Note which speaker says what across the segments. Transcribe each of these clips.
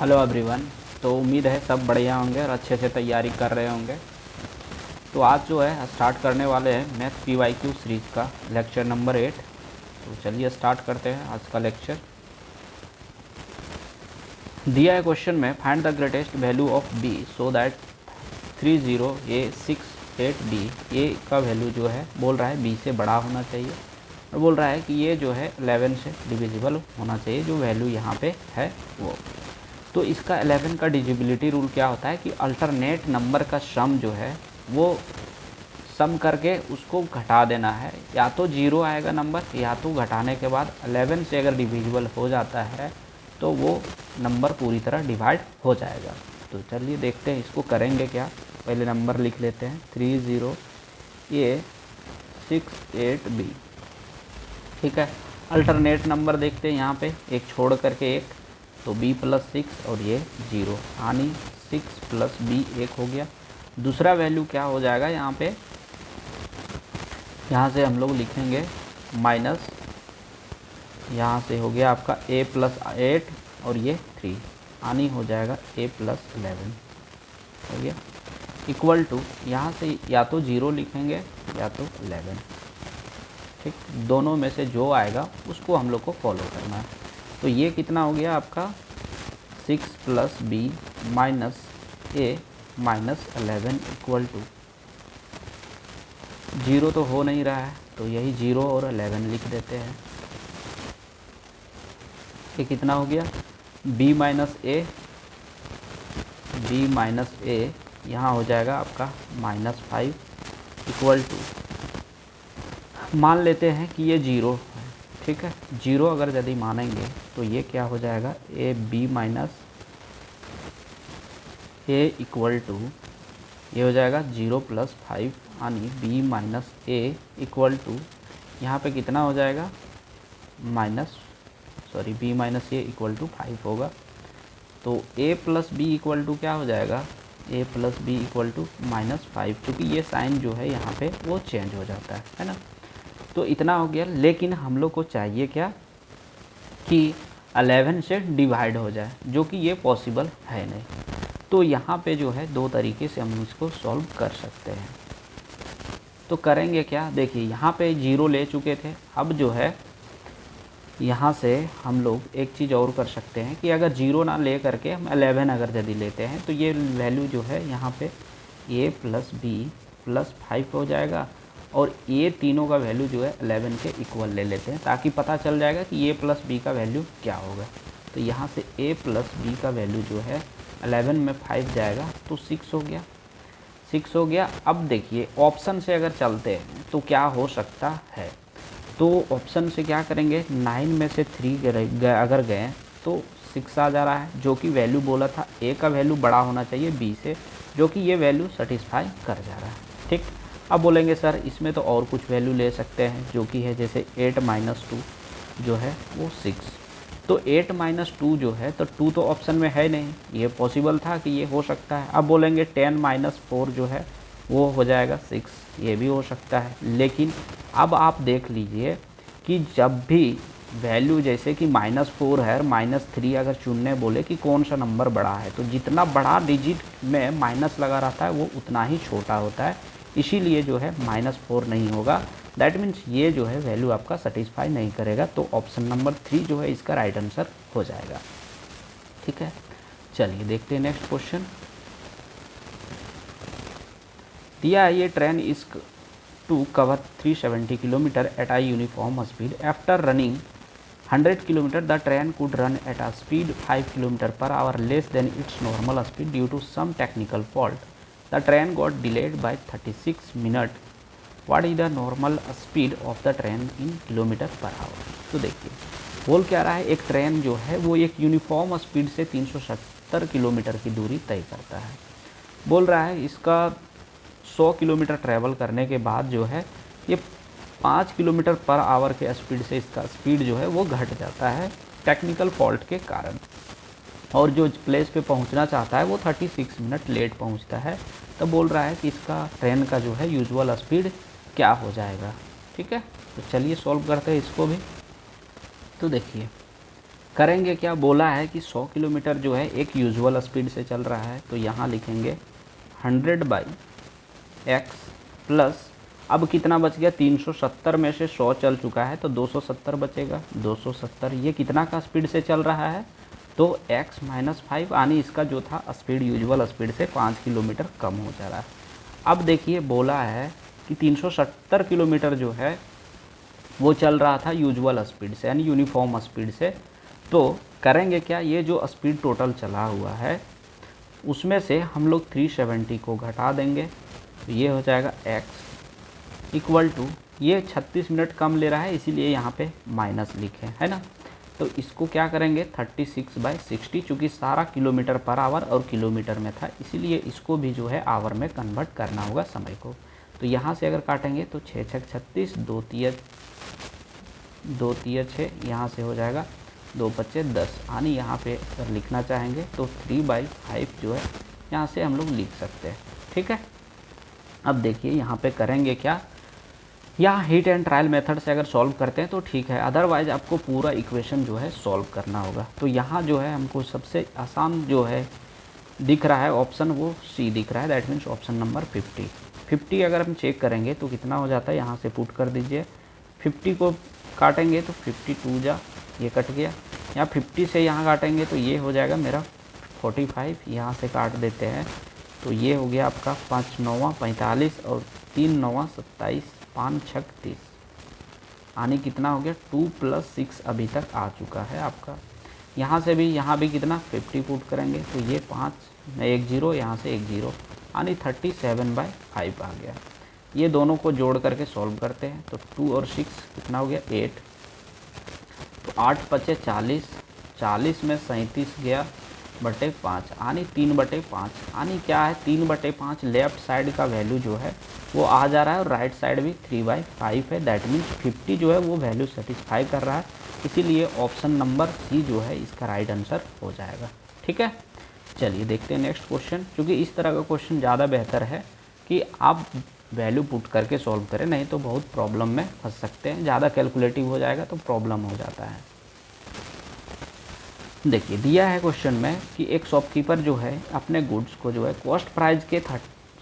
Speaker 1: Hello everyone. तो उम्मीद है सब बढ़िया होंगे और अच्छे से तैयारी कर रहे होंगे। तो आज जो है स्टार्ट करने वाले हैं मैथ PYQ सीरीज़ का लेक्चर नंबर 8। तो चलिए स्टार्ट करते हैं आज का लेक्चर। दिया है क्वेश्चन में find the greatest value of b so that 30a68b। ए का वैल्यू जो है बोल रहा है b से बड़ा होना चाहिए और बोल रहा है कि ये जो है 11 से डिविजिबल होना चाहिए, जो वैल्यू यहाँ पे है वो। तो इसका 11 का डिविजिबिलिटी रूल क्या होता है कि अल्टरनेट नंबर का सम जो है वो सम करके उसको घटा देना है। या तो 0 आएगा नंबर, या तो घटाने के बाद 11 से अगर डिविजिबल हो जाता है तो वो नंबर पूरी तरह डिवाइड हो जाएगा। तो चलिए देखते हैं इसको करेंगे क्या। पहले नंबर लिख लेते हैं 30a68b। ठीक है, अल्टरनेट नंबर देखते हैं यहाँ पे, एक छोड़ करके एक, तो b + 6 और ये 0 यानी 6 + b 1 हो गया। दूसरा वैल्यू क्या हो जाएगा यहाँ पे, यहाँ से हम लोग लिखेंगे माइनस, यहाँ से हो गया आपका a + 8 और ये 3 यानी हो जाएगा a + 11 हो गया, इक्वल टू यहाँ से या तो 0 लिखेंगे या तो 11। ठीक, दोनों में से जो आएगा उसको हम लोग को फॉलो करना है। तो ये कितना हो गया आपका 6 + b - a - 11 इक्वल टू 0 तो हो नहीं रहा है, तो यही 0 और 11 लिख देते हैं। ये कितना हो गया b - a यहाँ हो जाएगा आपका -5 इक्वल टू, मान लेते हैं कि ये 0 है। ठीक है, 0 अगर यदि मानेंगे तो ये क्या हो जाएगा ab - a इक्वल टू, ये हो जाएगा 0 + 5 यानी b - a इक्वल टू, यहाँ पे कितना हो जाएगा b - a इक्वल टू 5 होगा। तो a + b इक्वल टू क्या हो जाएगा, a + b इक्वल टू -5, क्योंकि ये साइन जो है यहाँ पे वो चेंज हो जाता है ना। तो इतना हो गया, लेकिन हम लोग को चाहिए क्या कि 11 से डिवाइड हो जाए, जो कि ये पॉसिबल है नहीं। तो यहाँ पे जो है दो तरीके से हम इसको सॉल्व कर सकते हैं। तो करेंगे क्या, देखिए यहाँ पे 0 ले चुके थे, अब जो है यहाँ से हम लोग एक चीज़ और कर सकते हैं कि अगर 0 ना ले करके हम 11 अगर यदि लेते हैं तो ये वैल्यू जो है यहाँ पे a + b + 5 हो जाएगा, और ये तीनों का वैल्यू जो है 11 के इक्वल ले लेते हैं, ताकि पता चल जाएगा कि a + b का वैल्यू क्या होगा। तो यहाँ से a + b का वैल्यू जो है 11 में 5 जाएगा तो 6 हो गया, 6 हो गया। अब देखिए ऑप्शन से अगर चलते हैं तो क्या हो सकता है, तो ऑप्शन से क्या करेंगे, 9 में से 3 अगर गए तो 6 आ जा रहा है, जो कि वैल्यू बोला था a का वैल्यू बड़ा होना चाहिए b से, जो कि ये वैल्यू सेटिस्फाई कर जा रहा है। ठीक, अब बोलेंगे सर इसमें तो और कुछ वैल्यू ले सकते हैं, जो कि है जैसे 8 - 2 जो है वो 6। तो 8 - 2 जो है, तो 2 तो ऑप्शन में है नहीं, ये पॉसिबल था कि ये हो सकता है। अब बोलेंगे 10 - 4 जो है वो हो जाएगा 6, ये भी हो सकता है। लेकिन अब आप देख लीजिए कि जब भी वैल्यू जैसे कि -4 है और -3 अगर चुनने बोले कि कौन सा नंबर बड़ा है, तो जितना बड़ा डिजिट में माइनस लगा रहता है वो उतना ही छोटा होता है, इसीलिए जो है -4 नहीं होगा। दैट मीन्स ये जो है वैल्यू आपका सेटिस्फाई नहीं करेगा, तो ऑप्शन नंबर 3 जो है इसका राइट आंसर हो जाएगा। ठीक है, चलिए देखते हैं नेक्स्ट क्वेश्चन। दिया है ये train is to cover 370 kilometre at a uniform speed. After running 100 kilometre the train could run at a speed 5 km/h less than its normal speed due to some technical fault. The train got delayed by 36 minute. What is the normal speed of the train in km/h। तो देखिए बोल क्या रहा है, एक train जो है वो एक यूनिफॉर्म स्पीड से 370 किलोमीटर की दूरी तय करता है। बोल रहा है इसका 100 किलोमीटर ट्रैवल करने के बाद जो है ये 5 km/h के स्पीड से इसका स्पीड जो है वो घट जाता है टेक्निकल फॉल्ट के कारण, और जो प्लेस पे पहुंचना चाहता है वो 36 मिनट लेट पहुंचता है। तो बोल रहा है कि इसका ट्रेन का जो है यूजुअल स्पीड क्या हो जाएगा। ठीक है, तो चलिए सॉल्व करते हैं इसको भी। तो देखिए करेंगे क्या, बोला है कि 100 किलोमीटर जो है एक यूजुअल स्पीड से चल रहा है, तो यहाँ लिखेंगे 100/x प्लस, अब कितना बच गया, 370 में से 100 चल चुका है तो 270 बचेगा। 270 ये कितना का स्पीड से चल रहा है, तो x माइनस 5 यानी इसका जो था स्पीड यूजुअल स्पीड से 5 किलोमीटर कम हो जा रहा है। अब देखिए बोला है कि 370 किलोमीटर जो है वो चल रहा था यूजुअल स्पीड से यानी यूनिफॉर्म स्पीड से। तो करेंगे क्या, ये जो स्पीड टोटल चला हुआ है उसमें से हम लोग 370 को घटा देंगे, तो ये हो जाएगा x इक्वल टू, ये 36 मिनट कम ले रहा है इसीलिए यहाँ पे माइनस लिखे है ना, तो इसको क्या करेंगे 36/60, चूँकि सारा किलोमीटर पर आवर और किलोमीटर में था इसीलिए इसको भी जो है आवर में कन्वर्ट करना होगा समय को। तो यहाँ से अगर काटेंगे तो 6 छक 36, 2 तिया 6, यहाँ से हो जाएगा 2 पच्चे 10, यानी यहाँ पे अगर लिखना चाहेंगे तो 3/5 जो है यहाँ से हम लोग लिख सकते हैं। ठीक है, अब देखिए यहाँ पे करेंगे क्या, यहाँ हीट एंड ट्रायल मेथड से अगर सॉल्व करते हैं तो ठीक है, अदरवाइज़ आपको पूरा इक्वेशन जो है सॉल्व करना होगा। तो यहाँ जो है हमको सबसे आसान जो है दिख रहा है ऑप्शन, वो सी दिख रहा है, दैट मीन्स ऑप्शन नंबर 50 अगर हम चेक करेंगे तो कितना हो जाता है, यहाँ से पुट कर दीजिए, 50 को काटेंगे तो 52 जा, ये कट गया, यहाँ 50 से यहाँ काटेंगे तो ये हो जाएगा मेरा 45, यहाँ से काट देते हैं तो ये हो गया आपका 5 9 45 और 3 9 27, 5 6 30, यानी कितना हो गया 2 + 6 अभी तक आ चुका है आपका। यहाँ से भी यहाँ भी कितना 50 पुट करेंगे तो ये 5 में 1 0, यहाँ से 1 0, यानी 37/5 आ गया। ये दोनों को जोड़ करके सॉल्व करते हैं तो 2 और 6 कितना हो गया 8, तो 8 पचे 40, 40 में 37 गया बटे 5, यानी 3/5, यानी क्या है 3/5 लेफ्ट साइड का वैल्यू जो है वो आ जा रहा है और राइट साइड भी 3/5 है, दैट मीन्स 50 जो है वो वैल्यू सेटिस्फाई कर रहा है, इसीलिए ऑप्शन नंबर सी जो है इसका राइट आंसर हो जाएगा। ठीक है, चलिए देखते हैं नेक्स्ट क्वेश्चन। क्योंकि इस तरह का क्वेश्चन ज़्यादा बेहतर है कि आप वैल्यू पुट करके सॉल्व करें, नहीं तो बहुत प्रॉब्लम में फंस सकते हैं, ज़्यादा कैलकुलेटिव हो जाएगा तो प्रॉब्लम हो जाता है। देखिए दिया है क्वेश्चन में कि एक शॉपकीपर जो है अपने गुड्स को जो है कॉस्ट प्राइस के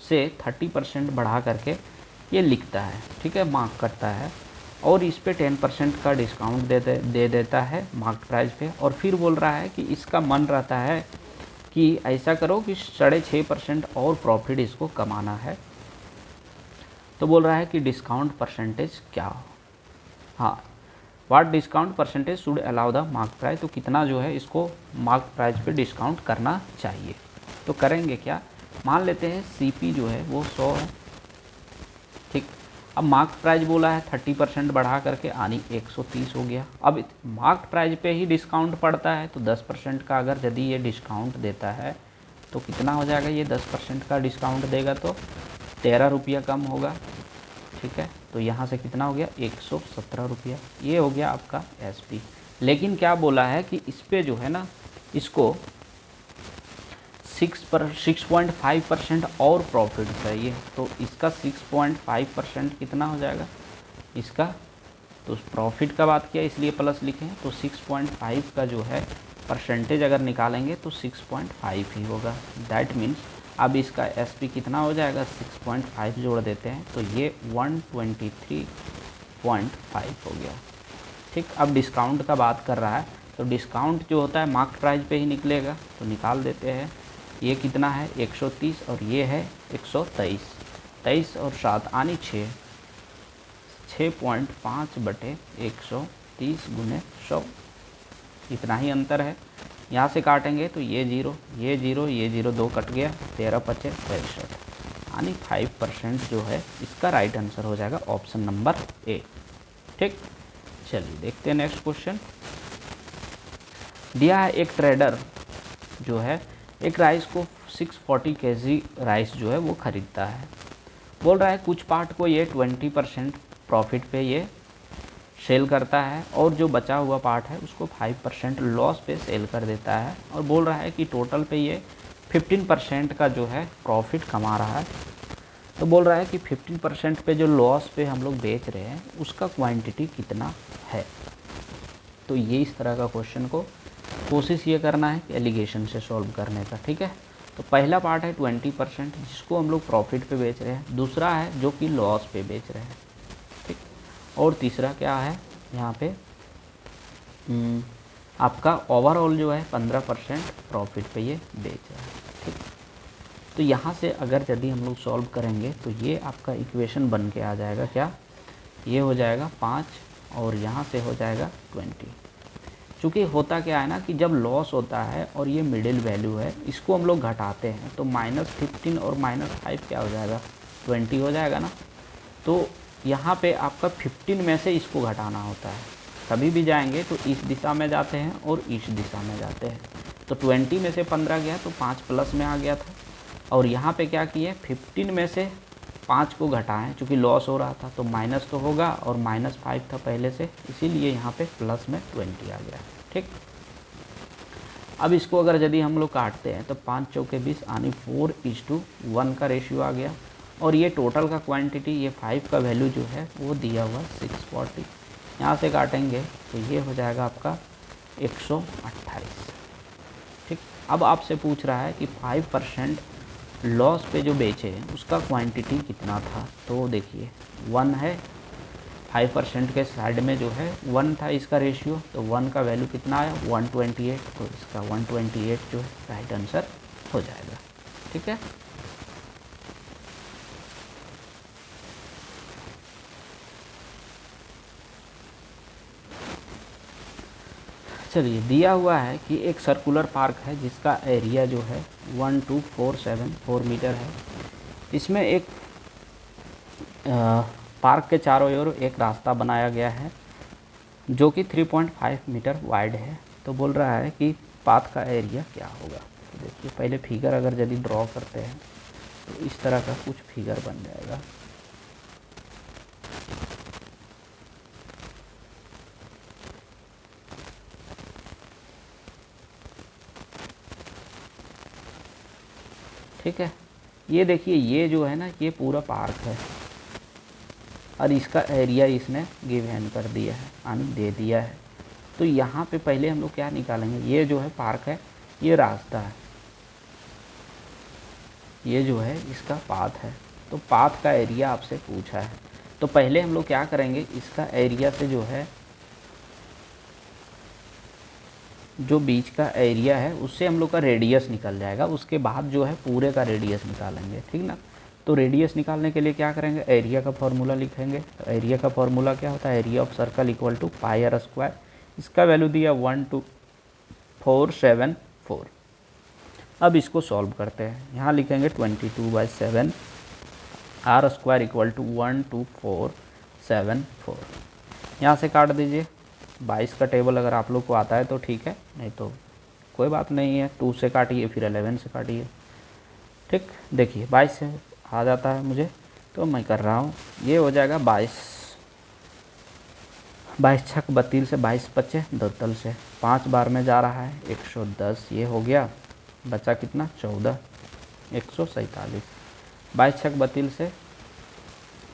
Speaker 1: 30% बढ़ा करके ये लिखता है, ठीक है, मार्क करता है और इस पे 10% का डिस्काउंट दे देता है मार्क प्राइस पे, और फिर बोल रहा है कि इसका मन रहता है कि ऐसा करो कि 6.5% और प्रॉफिट इसको कमाना है। तो बोल रहा है कि डिस्काउंट परसेंटेज क्या हो, हाँ, what discount percentage should allow the mark price, तो कितना जो है इसको मार्क प्राइस पे डिस्काउंट करना चाहिए। तो करेंगे क्या, मान लेते हैं सीपी जो है वो 100 है, ठीक, अब मार्क प्राइस बोला है 30% बढ़ा करके यानी 130 हो गया। अब मार्क प्राइस पे ही डिस्काउंट पड़ता है तो 10% का अगर यदि ये डिस्काउंट देता है तो कितना हो जाएगा, ये 10% का डिस्काउंट देगा तो 13 रुपया कम होगा। ठीक है, तो यहाँ से कितना हो गया 117 रुपया, ये हो गया आपका एसपी। लेकिन क्या बोला है कि इस पे जो है ना इसको 6.5% और प्रॉफिट चाहिए, तो इसका 6.5% कितना हो जाएगा इसका, तो प्रॉफिट का बात किया इसलिए प्लस लिखें, तो 6.5 का जो है परसेंटेज अगर निकालेंगे तो 6.5 ही होगा। दैट मीन्स अब इसका एसपी कितना हो जाएगा 6.5 जोड़ देते हैं तो ये 123.5 हो गया। ठीक, अब डिस्काउंट का बात कर रहा है तो डिस्काउंट जो होता है मार्केट प्राइस पे ही निकलेगा, तो निकाल देते हैं। ये कितना है 130 और ये है 123, 23 और 7 यानी 6.5 बटे 130 गुने 100, इतना ही अंतर है। यहाँ से काटेंगे तो ये जीरो ये जीरो ये जीरो 2 कट गया, 13 पचे 65, यानी 5% जो है इसका राइट आंसर हो जाएगा ऑप्शन नंबर ए। ठीक, चलिए देखते हैं नेक्स्ट क्वेश्चन। दिया है एक ट्रेडर जो है एक राइस को 640 kg राइस जो है वो ख़रीदता है। बोल रहा है कुछ पार्ट को ये 20% प्रॉफिट पे ये सेल करता है और जो बचा हुआ पार्ट है उसको 5% लॉस पे सेल कर देता है, और बोल रहा है कि टोटल पे ये 15% का जो है प्रॉफिट कमा रहा है। तो बोल रहा है कि 15% पे जो लॉस पे हम लोग बेच रहे हैं उसका क्वांटिटी कितना है। तो ये इस तरह का क्वेश्चन को कोशिश ये करना है कि एलिगेशन से सॉल्व करने का, ठीक है। तो पहला पार्ट है 20% जिसको हम लोग प्रॉफिट पे बेच रहे हैं, दूसरा है जो कि लॉस पे बेच रहे हैं, ठीक। और तीसरा क्या है यहाँ पे आपका ओवरऑल जो है 15% प्रॉफिट पे ये बेच रहा है, ठीक। तो यहाँ से अगर यदि हम लोग सॉल्व करेंगे तो ये आपका इक्वेशन बन के आ जाएगा क्या, ये हो जाएगा 5 और यहाँ से हो जाएगा 20। चूँकि होता क्या है ना कि जब लॉस होता है और ये मिडिल वैल्यू है, इसको हम लोग घटाते हैं तो -15 और -5 क्या हो जाएगा, 20 हो जाएगा ना। तो यहाँ पे आपका 15 में से इसको घटाना होता है, कभी भी जाएंगे तो इस दिशा में जाते हैं और इस दिशा में जाते हैं। तो 20 में से 15 गया तो 5 प्लस में आ गया था, और यहाँ पे क्या किए 15 में से 5 को घटाएं, चूँकि लॉस हो रहा था तो माइनस तो होगा और -5 था पहले से, इसीलिए यहाँ पे प्लस में 20 आ गया, ठीक। अब इसको अगर यदि हम लोग काटते हैं तो 5 चौके 20 यानी 4:1 का रेशियो आ गया, और ये टोटल का क्वांटिटी, ये 5 का वैल्यू जो है वो दिया हुआ 640, यहाँ से काटेंगे तो ये हो जाएगा आपका 128, ठीक। अब आपसे पूछ रहा है कि 5% लॉस पे जो बेचे उसका क्वांटिटी कितना था, तो देखिए 1 है, 5% के साइड में जो है 1 था इसका रेशियो, तो 1 का वैल्यू कितना आया 128, तो इसका 128 जो है राइट आंसर हो जाएगा, ठीक है। चलिए, दिया हुआ है कि एक सर्कुलर पार्क है जिसका एरिया जो है 12474 मीटर है। इसमें एक पार्क के चारों ओर एक रास्ता बनाया गया है जो कि 3.5 मीटर वाइड है। तो बोल रहा है कि पाथ का एरिया क्या होगा। तो देखिए, पहले फिगर अगर यदि ड्रॉ करते हैं तो इस तरह का कुछ फिगर बन जाएगा। ठीक है, ये देखिए, ये जो है ना, ये पूरा पार्क है और इसका एरिया इसने गिवन कर दिया है, यानी दे दिया है। तो यहाँ पे पहले हम लोग क्या निकालेंगे, ये जो है पार्क है, ये रास्ता है, ये जो है इसका पाथ है। तो पाथ का एरिया आपसे पूछा है, तो पहले हम लोग क्या करेंगे, इसका एरिया से जो है, जो बीच का एरिया है उससे हम लोग का रेडियस निकल जाएगा, उसके बाद जो है पूरे का रेडियस निकालेंगे, ठीक ना। तो रेडियस निकालने के लिए क्या करेंगे, एरिया का फॉर्मूला लिखेंगे। तो एरिया का फॉर्मूला क्या होता है, area of circle equal to pi r square. इसका वैल्यू दिया 12474। अब इसको सॉल्व करते हैं, यहाँ लिखेंगे 22/7 आर स्क्वायर इक्वल टू 12474। यहाँ से काट दीजिए, 22 का टेबल अगर आप लोग को आता है तो ठीक है, नहीं तो कोई बात नहीं है, 2 से काटिए फिर 11 से काटिए, ठीक। देखिए 22 से आ जाता है मुझे, तो मैं कर रहा हूँ, ये हो जाएगा 22 छक 32 से 22 बचे 2 तल से 5 बार में जा रहा है 110, ये हो गया, बचा कितना 14, 147। 22 छक 32 से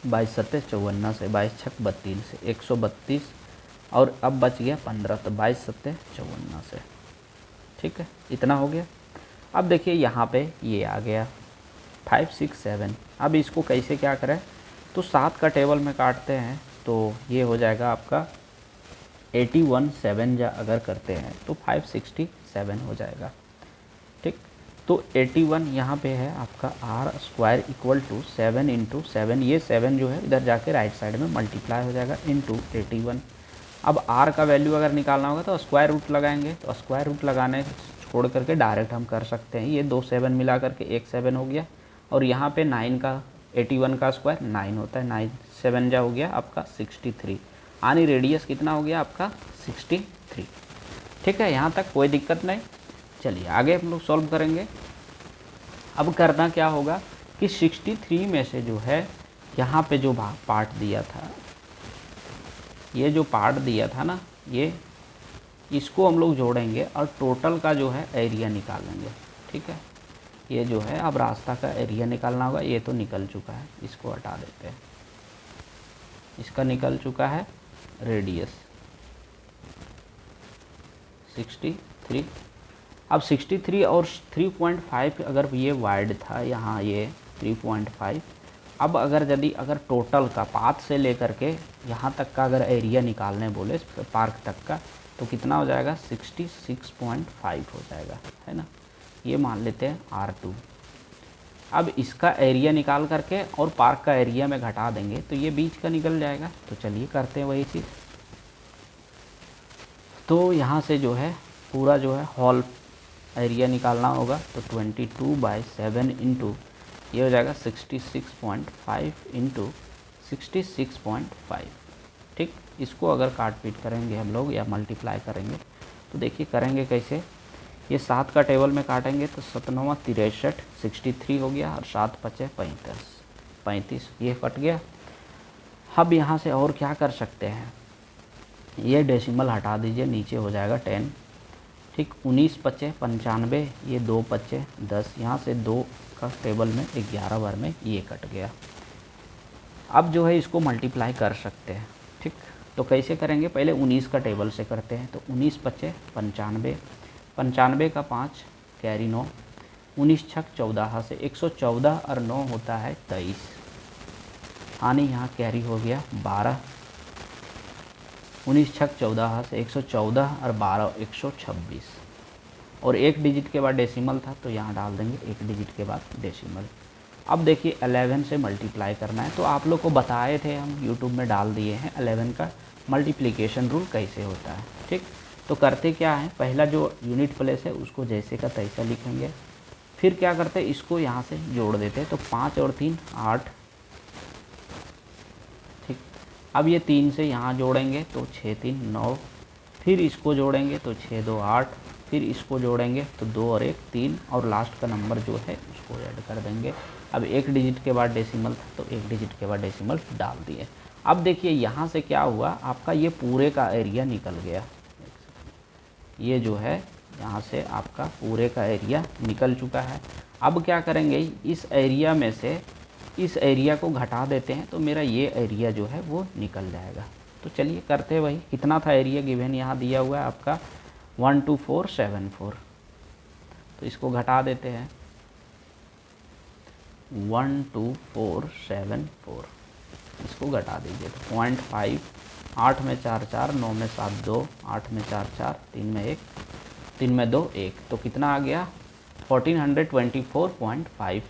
Speaker 1: 22 सत्ते 54 से 22 छक 32 से 132, और अब बच गया 15, तो 22 सत्ते 54 से, ठीक है, इतना हो गया। अब देखिए यहाँ पे ये आ गया 5 6 7। अब इसको कैसे क्या करें, तो 7 का टेबल में काटते हैं तो ये हो जाएगा आपका 81 7 या अगर करते हैं तो 567 हो जाएगा, ठीक। तो 81 यहाँ पे है आपका r square equal to 7 into 7, ये 7 जो है इधर जाके राइट साइड में मल्टीप्लाई हो जाएगा इंटू 81। अब आर का वैल्यू अगर निकालना होगा तो स्क्वायर रूट लगाएंगे, तो स्क्वायर रूट लगाने छोड़ करके डायरेक्ट हम कर सकते हैं। ये 2 7 मिला करके 1 7 हो गया, और यहाँ पे 9 का 81 का स्क्वायर 9 होता है, 9 7 जा हो गया आपका 63, यानी रेडियस कितना हो गया आपका 63, ठीक है। यहाँ तक कोई दिक्कत नहीं। चलिए आगे हम लोग सॉल्व करेंगे। अब करना क्या होगा कि 63 में से जो है यहाँ पे जो पार्ट दिया था, ये जो पार्ट दिया था ना, ये इसको हम लोग जोड़ेंगे और टोटल का जो है एरिया निकालेंगे, ठीक है। ये जो है अब रास्ता का एरिया निकालना होगा, ये तो निकल चुका है, इसको हटा देते हैं, इसका निकल चुका है रेडियस 3। अब 63 और 3.5 अगर ये वाइड था, यहाँ ये 3.5। अब अगर टोटल का पाथ से लेकर के यहाँ तक का अगर एरिया निकालने बोले पार्क तक का, तो कितना हो जाएगा? 66.5 हो जाएगा, है ना। ये मान लेते हैं R2। अब इसका एरिया निकाल करके और पार्क का एरिया में घटा देंगे तो ये बीच का निकल जाएगा। तो चलिए करते हैं वही चीज़। तो यहाँ से जो है पूरा जो है हॉल एरिया निकालना होगा। तो 22/7 इंटू ये हो जाएगा 66.5 इंटू 66.5। ठीक, इसको अगर काट पीट करेंगे हम लोग या मल्टीप्लाई करेंगे तो देखिए करेंगे कैसे। ये 7 का टेबल में काटेंगे तो 7 9 63, 63 हो गया और 7 5 35, ये कट गया। अब यहाँ से और क्या कर सकते हैं, ये डेसिमल हटा दीजिए, नीचे हो जाएगा 10। ठीक, 19 5 95, ये 2 5 10, यहाँ से 2 का टेबल में 11 बार में ये कट गया। अब जो है इसको मल्टीप्लाई कर सकते हैं। ठीक, तो कैसे करेंगे, पहले 19 का टेबल से करते हैं। तो 19 5 95, 95 का 5 कैरी 9, 19 6 14 से 114 और 9 होता है 23, यानी यहाँ कैरी हो गया 12। 19 6 14 से 114 और 12 126, और एक डिजिट के बाद डेसिमल था तो यहाँ डाल देंगे एक डिजिट के बाद डेसिमल। अब देखिए 11 से मल्टीप्लाई करना है, तो आप लोग को बताए थे, हम यूट्यूब में डाल दिए हैं 11 का मल्टीप्लिकेशन रूल कैसे होता है। ठीक, तो करते क्या है, पहला जो यूनिट प्लेस है उसको जैसे का तैसा लिखेंगे, फिर क्या करते हैं इसको यहाँ से जोड़ देते हैं। तो 5 और 3 8। ठीक, अब ये 3 से यहाँ जोड़ेंगे तो 6 3 9, फिर इसको जोड़ेंगे तो 6 2 8, फिर इसको जोड़ेंगे तो 2 और 1 3, और लास्ट का नंबर जो है उसको ऐड कर देंगे। अब एक डिजिट के बाद डेसिमल था तो एक डिजिट के बाद डेसिमल डाल दिए। अब देखिए यहाँ से क्या हुआ, आपका ये पूरे का एरिया निकल गया। ये जो है यहाँ से आपका पूरे का एरिया निकल चुका है। अब क्या करेंगे, इस एरिया में से इस एरिया को घटा देते हैं तो मेरा ये एरिया जो है वो निकल जाएगा। तो चलिए करते हैं वही। कितना था एरिया गिवन, यहाँ दिया हुआ है आपका 12474। तो इसको घटा देते हैं 12474, इसको घटा दीजिए तो 0.5, 8 में 4 4, 9 में 7 2, 8 में 4 4, 3 में 1, 3 में 2 1, तो कितना आ गया 1424.5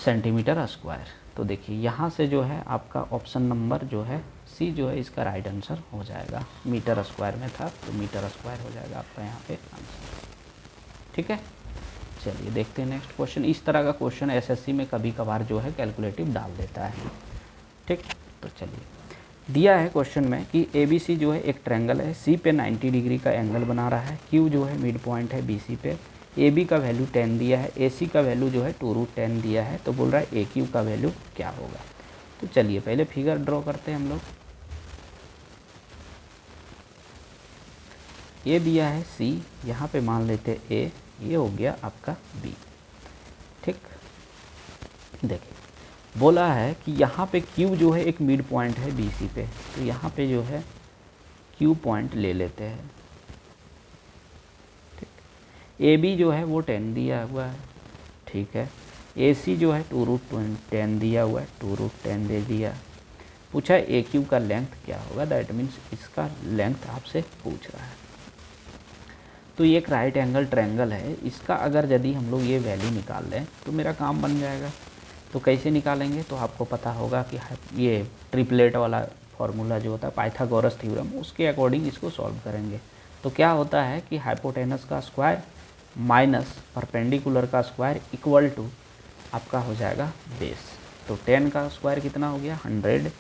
Speaker 1: सेंटीमीटर स्क्वायर। तो देखिए यहाँ से जो है आपका ऑप्शन नंबर जो है सी जो है इसका राइट आंसर हो जाएगा। मीटर स्क्वायर में था तो मीटर स्क्वायर हो जाएगा आपका यहाँ पे आंसर। ठीक है, चलिए देखते हैं नेक्स्ट क्वेश्चन। इस तरह का क्वेश्चन एसएससी में कभी कभार जो है कैलकुलेटिव डाल देता है। ठीक, तो चलिए दिया है क्वेश्चन में कि ABC जो है एक ट्रायंगल है, C पे 90 डिग्री का एंगल बना रहा है, Q जो है मिड पॉइंट है BC पे, AB का वैल्यू 10 दिया है, AC का वैल्यू जो है 2√10 दिया है। तो बोल रहा है AQ का वैल्यू क्या होगा। तो चलिए पहले फिगर ड्रॉ करते हैं हम लोग। ये दिया है C, यहाँ पे मान लेते हैं A, ये हो गया आपका B। ठीक, देखिए बोला है कि यहाँ पे Q जो है एक मिड पॉइंट है BC पे, तो यहाँ पे जो है Q पॉइंट ले लेते हैं। ठीक, AB जो है वो 10 दिया हुआ है। ठीक है, AC जो है 2√10 दिया हुआ है, 2√10 दे दिया। पूछा है AQ का लेंथ क्या होगा, दैट मीन्स इसका लेंथ आपसे पूछ रहा है। तो ये एक राइट एंगल ट्रायंगल है, इसका अगर यदि हम लोग ये वैल्यू निकाल लें तो मेरा काम बन जाएगा। तो कैसे निकालेंगे, तो आपको पता होगा कि ये ट्रिपलेट वाला फॉर्मूला जो होता है पाइथागोरस थ्योरम, उसके अकॉर्डिंग इसको सॉल्व करेंगे। तो क्या होता है कि हाइपोटेनस का स्क्वायर माइनस परपेंडिकुलर का स्क्वायर इक्वल टू आपका हो जाएगा बेस। तो 10 का स्क्वायर कितना हो गया 100,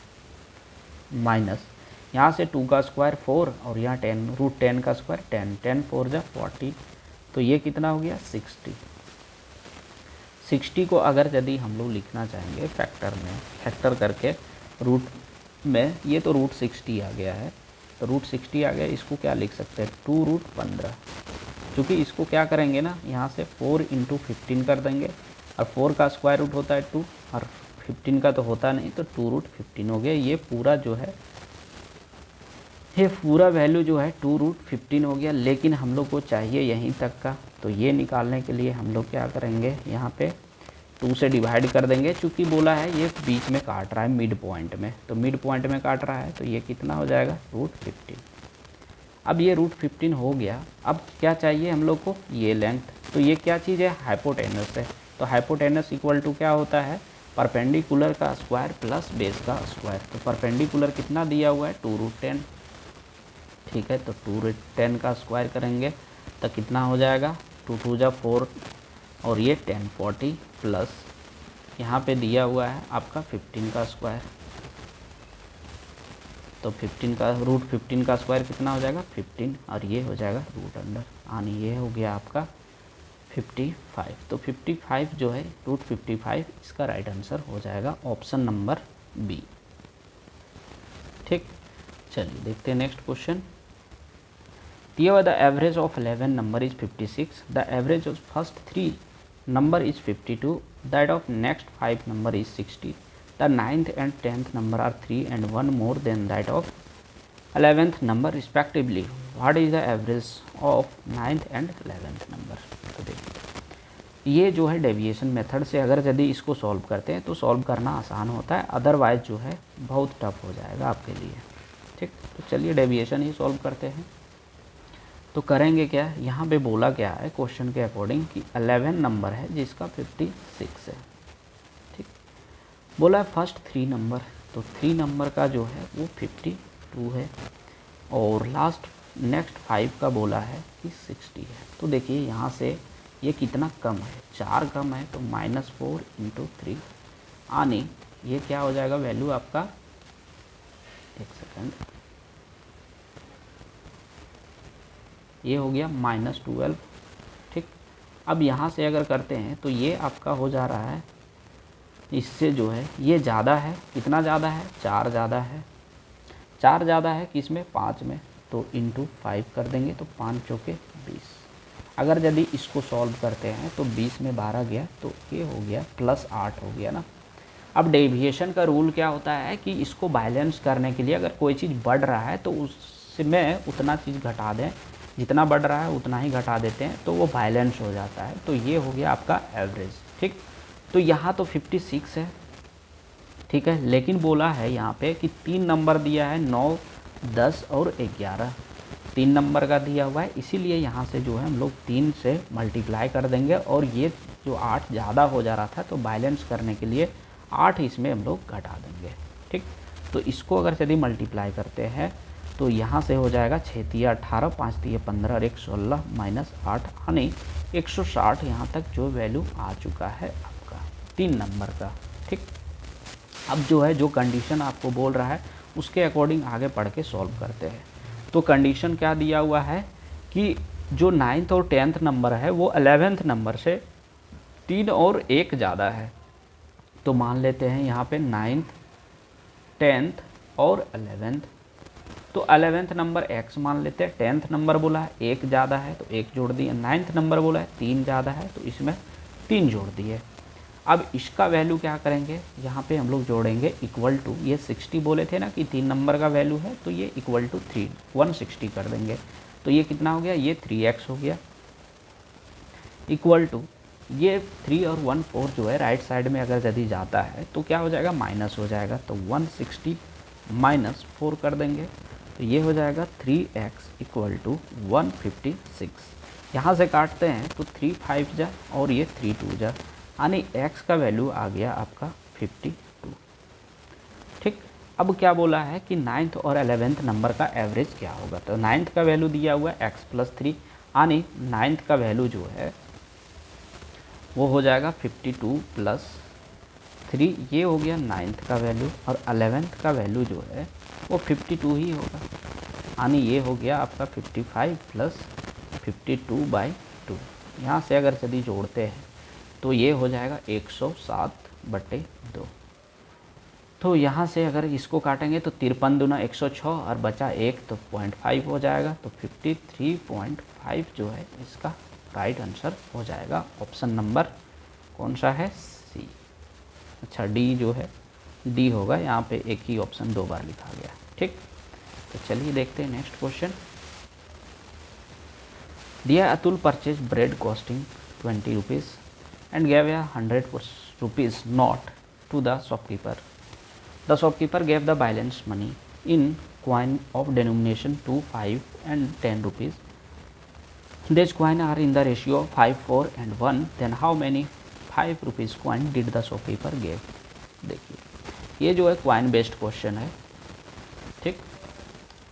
Speaker 1: माइनस यहाँ से 2 का स्क्वायर 4, और यहाँ 10√10 का स्क्वायर 10, 10 4 जा 40, तो ये कितना हो गया 60। 60 को अगर यदि हम लोग लिखना चाहेंगे फैक्टर में, फैक्टर करके रूट में, ये तो √60 आ गया है, तो √60 आ गया, इसको क्या लिख सकते हैं 2√15। क्योंकि इसको क्या करेंगे ना, यहाँ से 4 × 15 कर देंगे, और 4 का स्क्वायर रूट होता है 2 और 15 का तो होता नहीं, तो 2√15 हो गया। ये पूरा जो है ये पूरा वैल्यू जो है 2√15 हो गया, लेकिन हम लोग को चाहिए यहीं तक का। तो ये निकालने के लिए हम लोग क्या करेंगे, यहाँ पे 2 से डिवाइड कर देंगे। चूँकि बोला है ये बीच में काट रहा है मिड पॉइंट में, तो मिड पॉइंट में काट रहा है, तो ये कितना हो जाएगा √15। अब ये √15 हो गया। अब क्या चाहिए हम लोग को, ये लेंथ। तो ये क्या चीज़ है, हाइपोटेनस है। तो हाइपोटेनस इक्वल टू क्या होता है, परपेंडिकुलर का स्क्वायर प्लस बेस का स्क्वायर। तो परपेंडिकुलर कितना दिया हुआ है 2√10, ठीक है। तो 2√10 का स्क्वायर करेंगे तो कितना हो जाएगा, 2 2 जा 4 और ये 1040 प्लस यहाँ पे दिया हुआ है आपका 15 का स्क्वायर। तो 15 का स्क्वायर कितना हो जाएगा 15, और ये हो जाएगा रूट अंडर, यानी ये हो गया आपका 55। तो 55 जो है √55, इसका राइट आंसर हो जाएगा ऑप्शन नंबर बी। ठीक, चलिए देखते हैं next question. Here the average of 11 number is 56, the average of first 3 number is 52, that of next 5 number is 60, the 9th and 10th number are 3 and 1 more than that of 11th number respectively. What is the average of 9th and 11th number? तो देखिए ये जो है deviation method से अगर यदि इसको solve करते हैं तो सॉल्व करना आसान होता है, अदरवाइज जो है बहुत टफ हो जाएगा आपके लिए। ठीक, तो चलिए डेविएशन ही सॉल्व करते हैं। तो करेंगे क्या, यहाँ पे बोला क्या है क्वेश्चन के अकॉर्डिंग कि 11 नंबर है जिसका 56 है। ठीक, बोला है फर्स्ट 3 नंबर, तो 3 नंबर का जो है वो 52 है, और लास्ट नेक्स्ट 5 का बोला है कि 60 है। तो देखिए यहाँ से ये कितना कम है, 4 कम है, तो -4 × 3, यानी ये क्या हो जाएगा वैल्यू आपका, एक सेकेंड, ये हो गया -12। ठीक, अब यहाँ से अगर करते हैं तो ये आपका हो जा रहा है, इससे जो है ये ज़्यादा है, कितना ज़्यादा है, 4 ज़्यादा है। 4 ज़्यादा है किसमें, 5 में, तो × 5 कर देंगे, तो 5 चौके 20। अगर यदि इसको सॉल्व करते हैं तो 20 में 12 गया, तो ये हो गया +8 हो गया ना। अब डेविएशन का रूल क्या होता है कि इसको बैलेंस करने के लिए अगर कोई चीज़ बढ़ रहा है तो उसमें उतना चीज़ घटा दें, जितना बढ़ रहा है उतना ही घटा देते हैं, तो वो बैलेंस हो जाता है। तो ये हो गया आपका एवरेज। ठीक, तो यहाँ तो 56 है, ठीक है, लेकिन बोला है यहाँ पे कि 3 नंबर दिया है, 9, 10 और 11, 3 नंबर का दिया हुआ है, इसीलिए यहाँ से जो है हम लोग 3 से मल्टीप्लाई कर देंगे, और ये जो 8 ज़्यादा हो जा रहा था तो बैलेंस करने के लिए 8 इसमें हम लोग घटा देंगे। ठीक, तो इसको अगर यदि मल्टीप्लाई करते हैं तो यहाँ से हो जाएगा 6 तिया 18, 5 तिया 15 और 1 16 -8, यानी 160 यहाँ तक जो वैल्यू आ चुका है आपका 3 नंबर का। ठीक, अब जो है जो कंडीशन आपको बोल रहा है उसके अकॉर्डिंग आगे पढ़ के सॉल्व करते हैं। तो कंडीशन क्या दिया हुआ है कि जो 9th और 10th नंबर है वो 11th नंबर से 3 और 1 ज़्यादा है। तो मान लेते हैं यहाँ पे 9th, 10th और 11th। तो 11th नंबर x मान लेते हैं, 10th नंबर बोला है 1 ज़्यादा है तो 1 जोड़ दिए, 9th नंबर बोला है 3 ज़्यादा है तो इसमें 3 जोड़ दिए। अब इसका वैल्यू क्या करेंगे, यहाँ पे हम लोग जोड़ेंगे इक्वल टू, ये 60 बोले थे ना कि 3 नंबर का वैल्यू है, तो ये इक्वल टू 3 160 कर देंगे। तो ये कितना हो गया, ये 3x हो गया, इक्वल टू ये 3 और 1 4 जो है राइट साइड में अगर यदि जाता है तो क्या हो जाएगा, माइनस हो जाएगा। तो 160 -4 कर देंगे, तो ये हो जाएगा 3x इक्वल टू 156। यहाँ से काटते हैं तो 3 5 जा और ये 3 2 जा, यानी x का वैल्यू आ गया आपका 52। ठीक, अब क्या बोला है कि 9th और 11th नंबर का एवरेज क्या होगा। तो 9th का वैल्यू दिया हुआ है x + 3, यानी 9th का वैल्यू जो है वो हो जाएगा 52 + 3, ये हो गया 9th का वैल्यू, और 11th का वैल्यू जो है वो 52 ही होगा, यानी ये हो गया आपका 55 + 52/2। यहाँ से अगर यदि जोड़ते हैं तो ये हो जाएगा 107/2। तो यहाँ से अगर इसको काटेंगे तो 53 दूना 106 और बचा 1 तो 0.5 हो जाएगा, तो 53.5 जो है इसका राइट आंसर हो जाएगा। ऑप्शन नंबर कौन सा है, सी। अच्छा, डी जो है डी होगा, यहाँ पे एक ही ऑप्शन 2 बार लिखा गया। ठीक, तो चलिए देखते हैं नेक्स्ट क्वेश्चन। दिया Atul purchase bread costing 20 rupees and gave a 100 rupees note to the shopkeeper. The shopkeeper gave the balance money in coin of denomination 2, 5 and 10 rupees. These coins are in the ratio of 5, 4 and 1. Then how many 5 rupees coin did the shopkeeper give? देखिए ये जो है coin based question है, ठीक।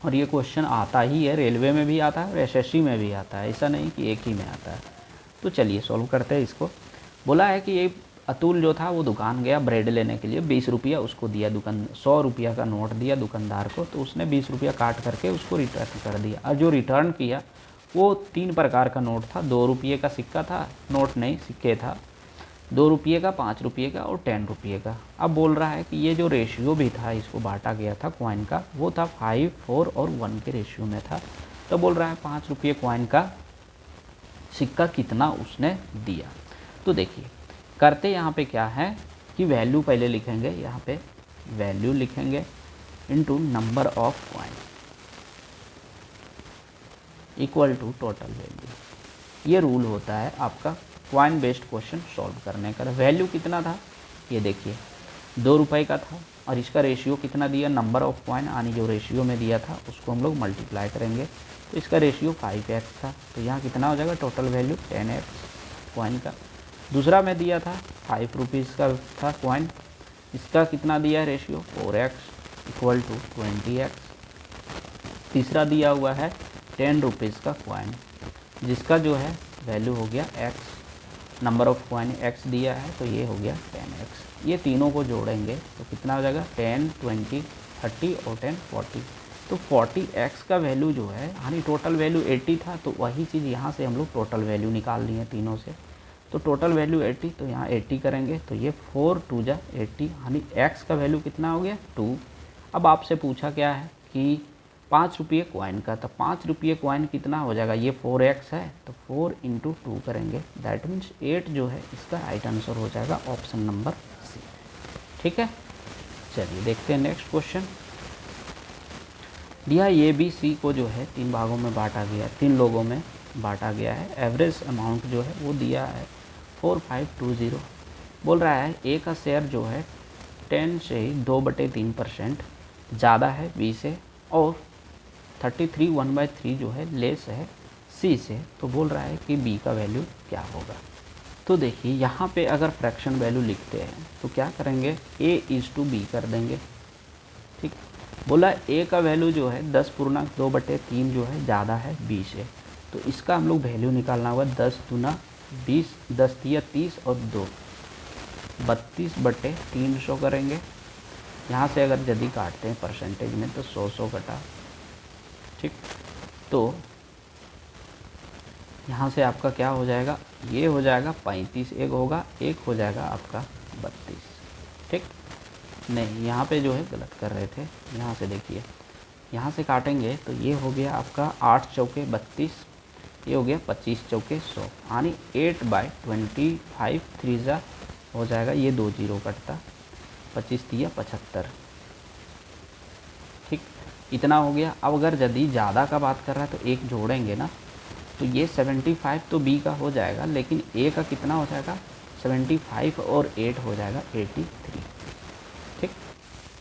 Speaker 1: और ये question आता ही है, रेलवे में भी आता है और एसएससी में भी आता है, ऐसा नहीं कि एक ही में आता है। तो चलिए सॉल्व करते हैं इसको। बोला है कि ये अतुल जो था वो दुकान गया ब्रेड लेने के लिए, 20 रुपया उसको दिया, 100 रुपया का नोट दिया दुकानदार को, तो उसने 20 रुपया काट करके उसको रिटर्न कर दिया। और जो रिटर्न किया वो 3 प्रकार का नोट था, 2 रुपये का सिक्का था, नोट नहीं सिक्के था, 2 रुपये का, 5 रुपये का और 10 रुपये का। अब बोल रहा है कि ये जो रेशियो भी था, इसको बांटा गया था कॉइन का, वो था 5, 4 और 1 के रेशियो में था। तो बोल रहा है 5 रुपये कॉइन का सिक्का कितना उसने दिया। तो देखिए करते यहाँ पे क्या है कि वैल्यू पहले लिखेंगे, यहाँ पे वैल्यू लिखेंगे into number of coin equal to total value. ये रूल होता है आपका क्वाइन बेस्ड क्वेश्चन सॉल्व करने का। वैल्यू कितना था, ये देखिए 2 रुपये का था और इसका रेशियो कितना दिया, नंबर ऑफ कॉइन यानी जो रेशियो में दिया था उसको हम लोग मल्टीप्लाई करेंगे, तो इसका रेशियो 5x था, तो यहाँ कितना हो जाएगा टोटल वैल्यू 10x कॉइन का। दूसरा में दिया था 5 रुपीज़ का था कॉइन, इसका कितना दिया है ratio 4x equal to 20x। तीसरा दिया हुआ है 10 रुपीज़ का कॉइन, जिसका जो है वैल्यू हो गया x, number of coin x दिया है तो ये हो गया 10x। ये तीनों को जोड़ेंगे तो कितना हो जाएगा 10, 20, 30 और 10, 40। तो 40x का वैल्यू जो है यानी टोटल वैल्यू 80 था, तो वही चीज़ यहाँ से हम लोग टोटल वैल्यू निकाल ली है तीनों से। तो टोटल वैल्यू 80, तो यहाँ 80 करेंगे तो ये 4 2 जा 80 यानी x का वैल्यू कितना हो गया 2। अब आपसे पूछा क्या है कि 5 रुपये कॉइन का, तो 5 रुपये कॉइन कितना हो जाएगा, ये 4x है तो 4 × 2 करेंगे, दैट मीन्स 8 जो है इसका राइट आंसर हो जाएगा ऑप्शन नंबर सी। ठीक है, चलिए देखते हैं नेक्स्ट क्वेश्चन। दिया ए बी सी को जो है 3 भागों में बांटा गया, 3 लोगों में बांटा गया है। एवरेज अमाउंट जो है वो दिया है 4520। बोल रहा है ए का शेयर जो है 10 से 2/3% ज़्यादा है बी से, और 33 1/3 जो है लेस है सी से। तो बोल रहा है कि बी का वैल्यू क्या होगा। तो देखिए यहाँ पे अगर फ्रैक्शन वैल्यू लिखते हैं तो क्या करेंगे, a इज़ टू बी कर देंगे। ठीक, बोला a का वैल्यू जो है 10.2/3 जो है ज़्यादा है b से, तो इसका हम लोग वैल्यू निकालना होगा 10 दूना 20, 10 तिया 30 और 2 32/300 करेंगे। यहाँ से अगर यदि काटते हैं परसेंटेज में तो 100 कटा। ठीक, तो यहाँ से आपका क्या हो जाएगा, ये हो जाएगा 35, एक होगा, एक हो जाएगा आपका 32। ठीक, नहीं यहाँ पे जो है गलत कर रहे थे, यहाँ से देखिए, यहाँ से काटेंगे तो ये हो गया आपका 8 चौके 32, ये हो गया 25 चौके 100 यानी 8/25 3 हो जाएगा, ये 2 0 कटता, 25 तिया 75। ठीक, इतना हो गया। अब अगर यदि ज़्यादा का बात कर रहा है तो एक जोड़ेंगे ना, तो ये 75 तो बी का हो जाएगा, लेकिन ए का कितना हो जाएगा 75 और 8 हो जाएगा 83। ठीक,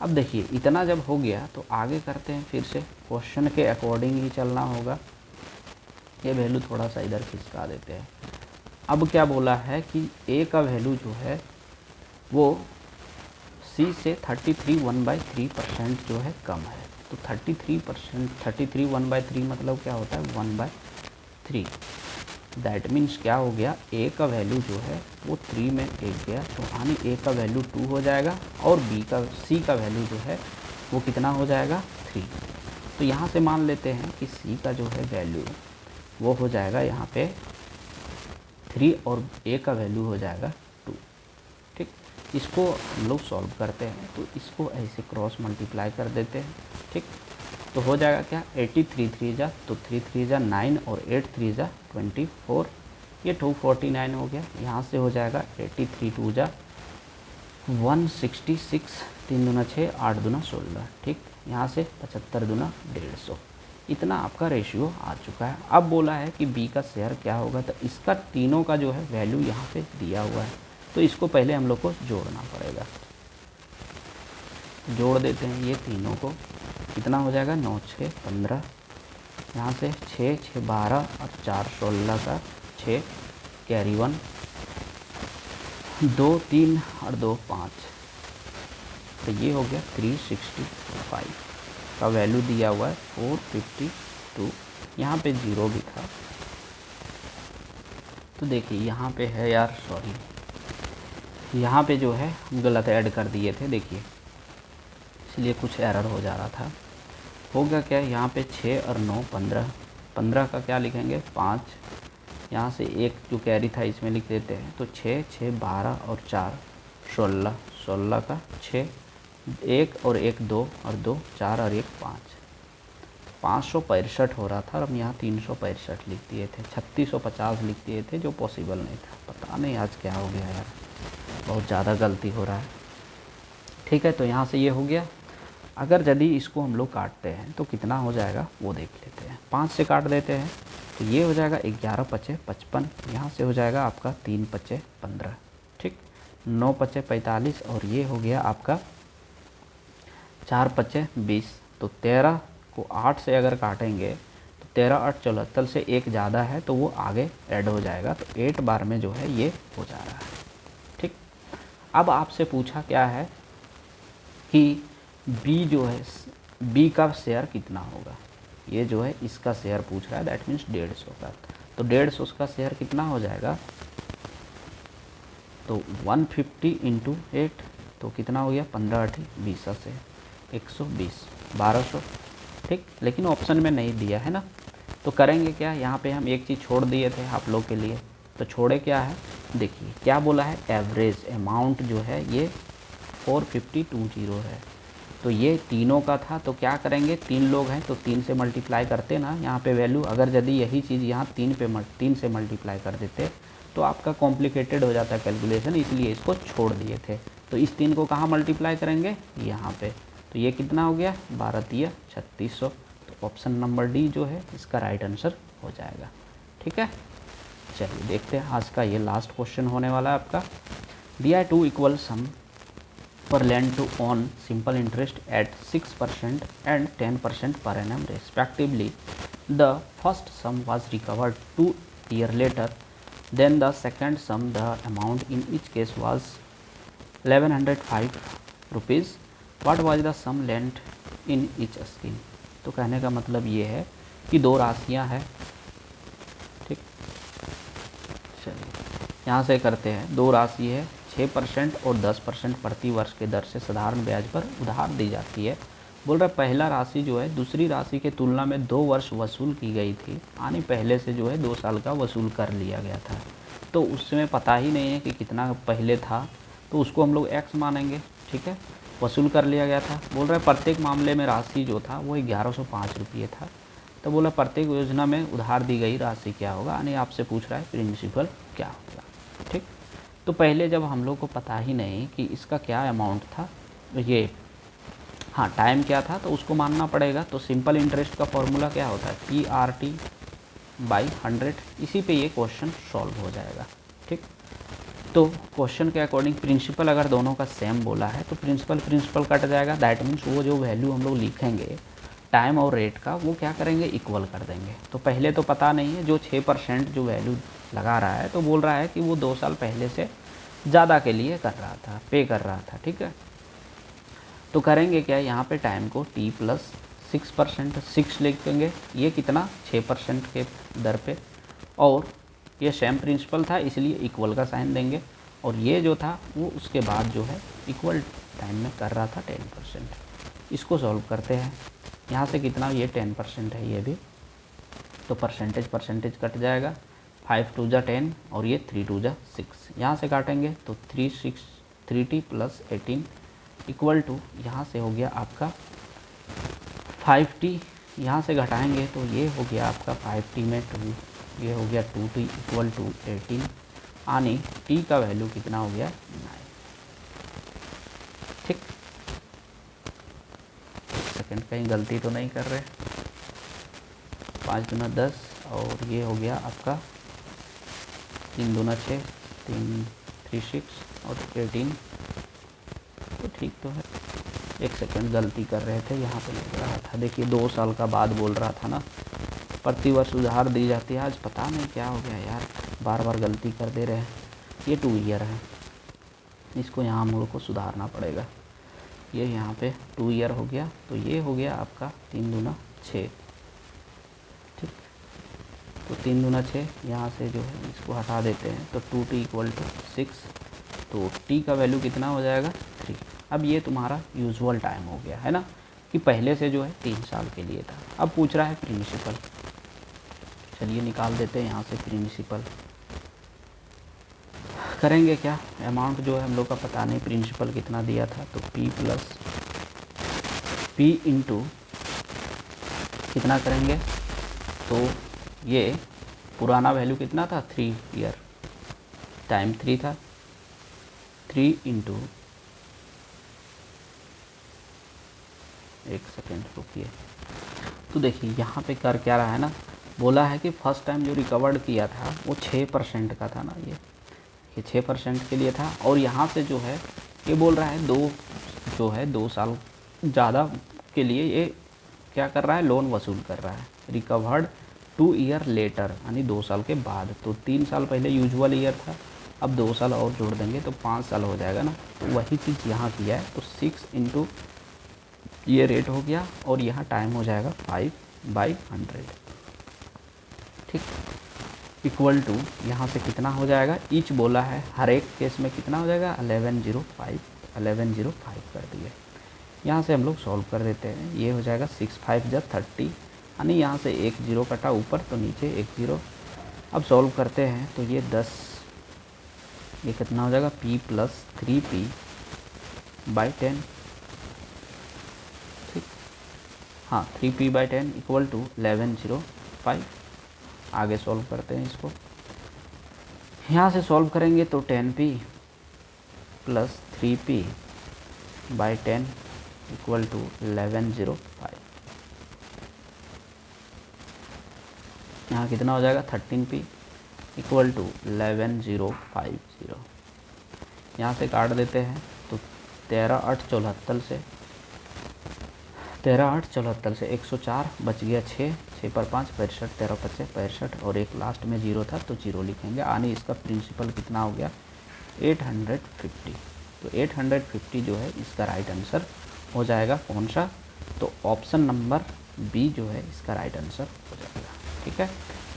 Speaker 1: अब देखिए इतना जब हो गया तो आगे करते हैं, फिर से क्वेश्चन के अकॉर्डिंग ही चलना होगा। ये वैल्यू थोड़ा सा इधर खिसका देते हैं। अब क्या बोला है कि ए का वैल्यू जो है वो सी से 33 1/3% जो है कम है। तो 33%, 33 1/3 मतलब क्या होता है 1/3। दैट मीन्स क्या हो गया, ए का वैल्यू जो है वो 3 में 1 गया, तो यानी ए का वैल्यू 2 हो जाएगा, और सी का वैल्यू जो है वो कितना हो जाएगा 3। तो यहाँ से मान लेते हैं कि सी का जो है वैल्यू वो हो जाएगा यहाँ पे 3 और ए का वैल्यू हो जाएगा 2। ठीक, इसको हम लोग सॉल्व करते हैं तो इसको ऐसे क्रॉस मल्टीप्लाई कर देते हैं। ठीक, तो हो जाएगा क्या 83 3 जा, तो 3 3 जा 9 और 8 3 जा 24, ये 249 हो गया। यहाँ से हो जाएगा 83 2 जा 166, 3 दूना 6, 8 दूना 16। ठीक, यहाँ से 75 दूना 150, इतना आपका रेशियो आ चुका है। अब बोला है कि बी का शेयर क्या होगा, तो इसका तीनों का जो है वैल्यू यहाँ पे दिया हुआ है, तो इसको पहले हम लोग को जोड़ना पड़ेगा। जोड़ देते हैं ये तीनों को, कितना हो जाएगा 9 6 15, यहाँ से 6 6 12 और 4 16 का 6, कैरी 1 2 3 और 2 5, तो ये हो गया 365 का वैल्यू दिया हुआ है 452। यहाँ पे 0 भी था, तो देखिए यहाँ पे है यार, सॉरी यहाँ पे जो है गलत ऐड कर दिए थे, देखिए इसलिए कुछ एरर हो जा रहा था। होगा क्या, यहाँ पे 6 और 9 15, 15 का क्या लिखेंगे 5, यहाँ से एक जो कैरी था इसमें लिख देते हैं, तो 6 6 12 और 4 16, 16 का 6, 1 और 1 2 और 2 4 और 1 5, 565 हो रहा था, और हम यहाँ 365 लिख दिए थे, 3650 लिख दिए थे, जो पॉसिबल नहीं था। पता नहीं आज क्या हो गया यार, बहुत ज़्यादा गलती हो रहा है। ठीक है, तो यहाँ से ये हो गया। अगर यदि इसको हम लोग काटते हैं तो कितना हो जाएगा वो देख लेते हैं। 5 से काट देते हैं तो ये हो जाएगा 11 पचे 55, यहाँ से हो जाएगा आपका 3 पचे 15, ठीक, 9 पचे 45, और ये हो गया आपका 4 पचे 20। तो 13 को 8 से अगर काटेंगे तो 13 8 74 से एक ज़्यादा है, तो वो आगे ऐड हो जाएगा, तो 8 बार में जो है ये हो जा रहा है। ठीक, अब आपसे पूछा क्या है कि बी जो है, बी का शेयर कितना होगा, ये जो है इसका शेयर पूछ रहा है, दैट मीन्स 150 का। तो 150 का शेयर कितना हो जाएगा, तो 150 इंटू 8, तो कितना हो गया 15 8 20 से 120 1200, ठीक। लेकिन ऑप्शन में नहीं दिया है ना, तो करेंगे क्या, यहाँ पे हम एक चीज़ छोड़ दिए थे आप लोग के लिए, तो छोड़े क्या है, देखिए क्या बोला है, एवरेज अमाउंट जो है ये 4520 है, तो ये तीनों का था। तो क्या करेंगे, 3 लोग हैं तो 3 से मल्टीप्लाई करते ना यहाँ पे वैल्यू, अगर यदि यही चीज़ यहाँ 3 से मल्टीप्लाई कर देते तो आपका कॉम्प्लिकेटेड हो जाता है कैलकुलेशन, इसलिए इसको छोड़ दिए थे। तो इस 3 को कहाँ मल्टीप्लाई करेंगे, यहाँ पे, तो ये कितना हो गया 12 3 3600, तो ऑप्शन नंबर डी जो है इसका राइट आंसर हो जाएगा। ठीक है, चलिए देखते हैं आज का ये लास्ट क्वेश्चन होने वाला है आपका। दिया है 2 equal some for lend to own simple interest at 6% and 10% per annum respectively. The first sum was recovered 2 years later. Then the second sum, the amount in each case was 1105 rupees. What was the sum lent in each scheme? तो कहने का मतलब ये है कि दो राशियाँ हैं, ठीक। चलिए यहाँ से करते हैं, दो राशि है 6% और 10% प्रति वर्ष के दर से साधारण ब्याज पर उधार दी जाती है। बोल रहा पहला राशि जो है दूसरी राशि के तुलना में 2 वर्ष वसूल की गई थी, यानी पहले से जो है 2 साल का वसूल कर लिया गया था, तो उसमें पता ही नहीं है कि कितना पहले था, तो उसको हम लोग x मानेंगे, ठीक है, वसूल कर लिया गया था। बोल रहा है प्रत्येक मामले में राशि जो था वो 1105 रुपये था। तो बोला प्रत्येक योजना में उधार दी गई राशि क्या होगा, यानी आपसे पूछ रहा है प्रिंसिपल क्या होगा, ठीक। तो पहले जब हम लोग को पता ही नहीं कि इसका क्या अमाउंट था, ये हाँ टाइम क्या था, तो उसको मानना पड़ेगा। तो सिंपल इंटरेस्ट का फॉर्मूला क्या होता है, PRT/100, इसी पे ये क्वेश्चन सॉल्व हो जाएगा, ठीक। तो क्वेश्चन के अकॉर्डिंग प्रिंसिपल अगर दोनों का सेम बोला है तो प्रिंसिपल कट जाएगा, दैट मीन्स वो जो वैल्यू हम लोग लिखेंगे टाइम और रेट का, वो क्या करेंगे इक्वल कर देंगे। तो पहले तो पता नहीं है, जो 6% जो वैल्यू लगा रहा है, तो बोल रहा है कि वो 2 साल पहले से ज़्यादा के लिए कर रहा था, पे कर रहा था, ठीक है। तो करेंगे क्या, यहाँ पे टाइम को t + 6%, 6 लिखेंगे, ये कितना 6% के दर पे, और ये सेम प्रिंसिपल था इसलिए इक्वल का साइन देंगे, और ये जो था वो उसके बाद जो है इक्वल टाइम में कर रहा था 10%। इसको सॉल्व करते हैं, यहाँ से कितना, ये 10% है ये भी, तो परसेंटेज कट जाएगा, 5 2 जा 10 और ये 3 2 जा 6, यहाँ से काटेंगे तो 3t + 18 इक्वल टू, यहाँ से हो गया आपका 5t, यहाँ से घटाएंगे तो ये हो गया आपका 5t में 2, ये हो गया 2t इक्वल टू 18, यानी t का वैल्यू कितना हो गया 9, ठीक। सेकंड, कहीं गलती तो नहीं कर रहे। 5 दूना 10 और ये हो गया आपका 3 दूना 6, 3 3 6 और 18, तो ठीक तो है। 1 सेकंड गलती कर रहे थे, यहाँ पे लग रहा था, देखिए 2 साल का बाद बोल रहा था ना, प्रतिवर्ष उधार दी जाती है। आज पता नहीं क्या हो गया यार, बार बार गलती कर दे रहे हैं। ये 2 ईयर है, इसको यहाँ हम लोग को सुधारना पड़ेगा। ये यहाँ पे 2 ईयर हो गया, तो ये हो गया आपका 3 दूना 6, ठीक। तो 3 दूना 6, यहाँ से जो है इसको हटा देते हैं, तो 2t इक्वल टू 6, तो t का वैल्यू कितना हो जाएगा 3। अब ये तुम्हारा यूजुअल टाइम हो गया है ना, कि पहले से जो है 3 साल के लिए था। अब पूछ रहा है प्रिंसिपल, चलिए निकाल देते हैं यहाँ से प्रिंसिपल। करेंगे क्या, अमाउंट जो है हम लोग का पता नहीं, प्रिंसिपल कितना दिया था, तो p प्लस p इंटू कितना करेंगे, तो ये पुराना वैल्यू कितना था 3 ईयर, टाइम 3 था, 3 इंटू, एक सेकेंड रुकिए, तो देखिए यहाँ पे कर क्या रहा है ना, बोला है कि फर्स्ट टाइम जो रिकवर्ड किया था वो 6% का था ना, ये 6% के लिए था। और यहाँ से जो है ये बोल रहा है 2 साल ज़्यादा के लिए ये क्या कर रहा है, लोन वसूल कर रहा है। रिकवर्ड 2 ईयर लेटर, यानी 2 साल के बाद, तो 3 साल पहले यूजुअल ईयर था, अब 2 साल और जोड़ देंगे तो 5 साल हो जाएगा ना। तो वही चीज़ यहाँ किया है, तो 6 इंटू ये रेट हो गया, और यहाँ टाइम हो जाएगा 5/100, ठीक। इक्वल टू यहाँ से कितना हो जाएगा, ईच बोला है, हर एक केस में कितना हो जाएगा 1105 कर दिए। यहाँ से हम लोग सॉल्व कर देते हैं, ये हो जाएगा 6 5 जा 30, यानी यहाँ से एक 0 कटा ऊपर तो नीचे एक 0। अब सॉल्व करते हैं तो ये 10, ये कितना हो जाएगा p प्लस 3p/10, ठीक। हाँ 3p/10 इक्वल टू 1105। आगे सॉल्व करते हैं इसको, यहाँ से सॉल्व करेंगे तो 10p plus 3p/10 equal to 1105। यहाँ कितना हो जाएगा 13p इक्वल टू 11050। यहाँ से काट देते हैं तो 13 8 74 से 104 बच गया 6 पर 5 65, 13 5 65, और एक लास्ट में 0 था तो 0 लिखेंगे, यानी इसका प्रिंसिपल कितना हो गया 850। तो 850 जो है इसका राइट आंसर हो जाएगा कौन सा, तो ऑप्शन नंबर बी जो है इसका राइट आंसर हो जाएगा, ठीक है।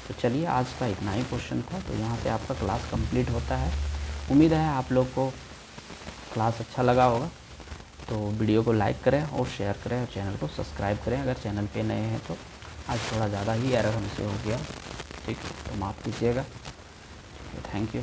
Speaker 1: तो चलिए आज का इतना ही क्वेश्चन था, तो यहाँ से आपका क्लास कंप्लीट होता है। उम्मीद है आप लोग को क्लास अच्छा लगा होगा, तो वीडियो को लाइक करें और शेयर करें और चैनल को सब्सक्राइब करें अगर चैनल पे नए हैं तो। आज थोड़ा ज़्यादा ही एरर हमसे हो गया, ठीक है, तो माफ़ कीजिएगा। Thank you.